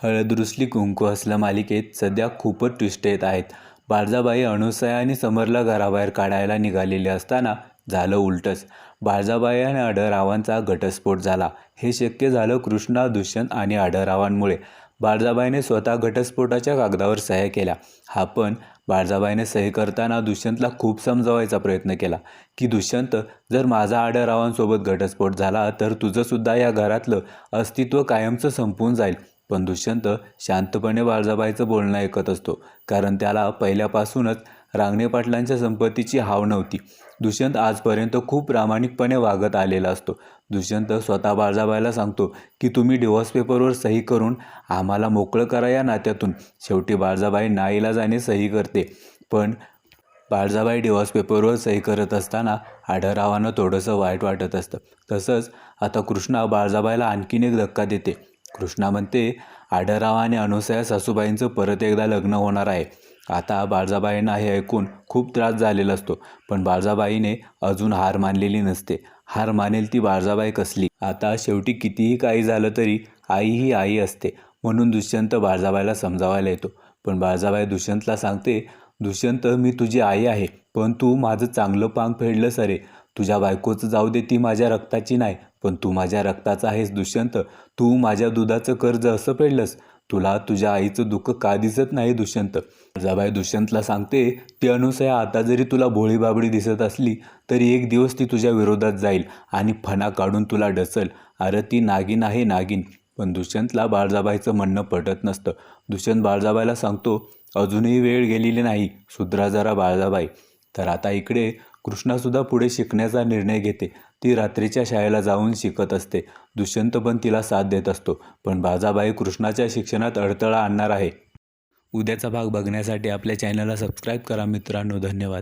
हळद रुसली कुंकू हसलं मालिकेत सध्या खूपच ट्विस्ट येत आहेत. बाळजाबाई अनसूया आणि समरला घराबाहेर काढायला निघालेले असताना झालं उलटंच. बाळजाबाई आणि आढळरावांचा घटस्फोट झाला. हे शक्य झालं कृष्णा, दुष्यंत आणि आढळरावांमुळे. बाळजाबाईने स्वतः घटस्फोटाच्या कागदावर सह्या केल्या. हा पण बाळजाबाईने सही करताना दुष्यंतला खूप समजावायचा प्रयत्न केला की दुष्यंत, जर माझा आढळरावांसोबत घटस्फोट झाला तर तुझंसुद्धा या घरातलं अस्तित्व कायमचं संपून जाईल. पण दुष्यंत शांतपणे बाळजाबाईचं बोलणं ऐकत असतो, कारण त्याला पहिल्यापासूनच रांगणे पाटलांच्या संपत्तीची हाव नव्हती. दुष्यंत आजपर्यंत खूप प्रामाणिकपणे वागत आलेला असतो. दुष्यंत स्वतः बाळजाबाईला सांगतो की तुम्ही डिव्होर्स पेपरवर सही करून आम्हाला मोकळं करा या नात्यातून. शेवटी बाळजाबाई नाईलाजाने सही करते. पण बाळजाबाई डिव्होर्स पेपरवर सही करत असताना आढळरावांना थोडंसं वाईट वाटत असतं. तसंच आता कृष्णा बाळजाबाईला आणखीन एक धक्का देते. कृष्णा म्हणते, आढळराव आणि अनसूया सासूबाईंचं परत एकदा लग्न होणार आहे. आता बाळजाबाईंना हे ऐकून खूप त्रास झालेला असतो, पण बाळजाबाईने अजून हार मानलेली नसते. हार मानेल ती बाळजाबाई कसली? आता शेवटी कितीही काही झालं तरी आई ही आई असते, म्हणून दुष्यंत बाळजाबाईला समजावायला येतो. पण बाळजाबाई दुष्यंतला सांगते, दुष्यंत, मी तुझी आई आहे, पण तू माझं चांगलं पांग फेडलंस रे. तुझ्या बायकोचं जाऊ दे, ती माझ्या रक्ताची नाही, पण तू माझ्या रक्ताचा आहेस दुष्यंत. तू माझ्या दुधाचं कर्ज असं फेडलंस. तुला तुझ्या आईचं दुःख का दिसत नाही दुष्यंत? बाळजाबाई दुष्यंतला सांगते, ती अनसूया आता जरी तुला भोळीबाबडी दिसत असली तरी एक दिवस ती तुझ्या विरोधात जाईल आणि फणा काढून तुला डसल. अरे ती नागिन आहे, नागिन. पण दुष्यंतला बाळजाबाईचं म्हणणं पटत नसतं. दुष्यंत बाळजाबाईला सांगतो, अजूनही वेळ गेलेली नाही, सुधरा जरा बाळजाबाई. तर आता इकडे कृष्णासुद्धा पुढे शिकण्याचा निर्णय घेते. ती रात्रीच्या शाळेला जाऊन शिकत असते. दुष्यंत पण तिला साथ देत असतो. पण बाळजाबाई कृष्णाच्या शिक्षणात अडथळा आणणार आहे. उद्याचा भाग बघण्यासाठी आपल्या चॅनलला सबस्क्राईब करा मित्रांनो. धन्यवाद.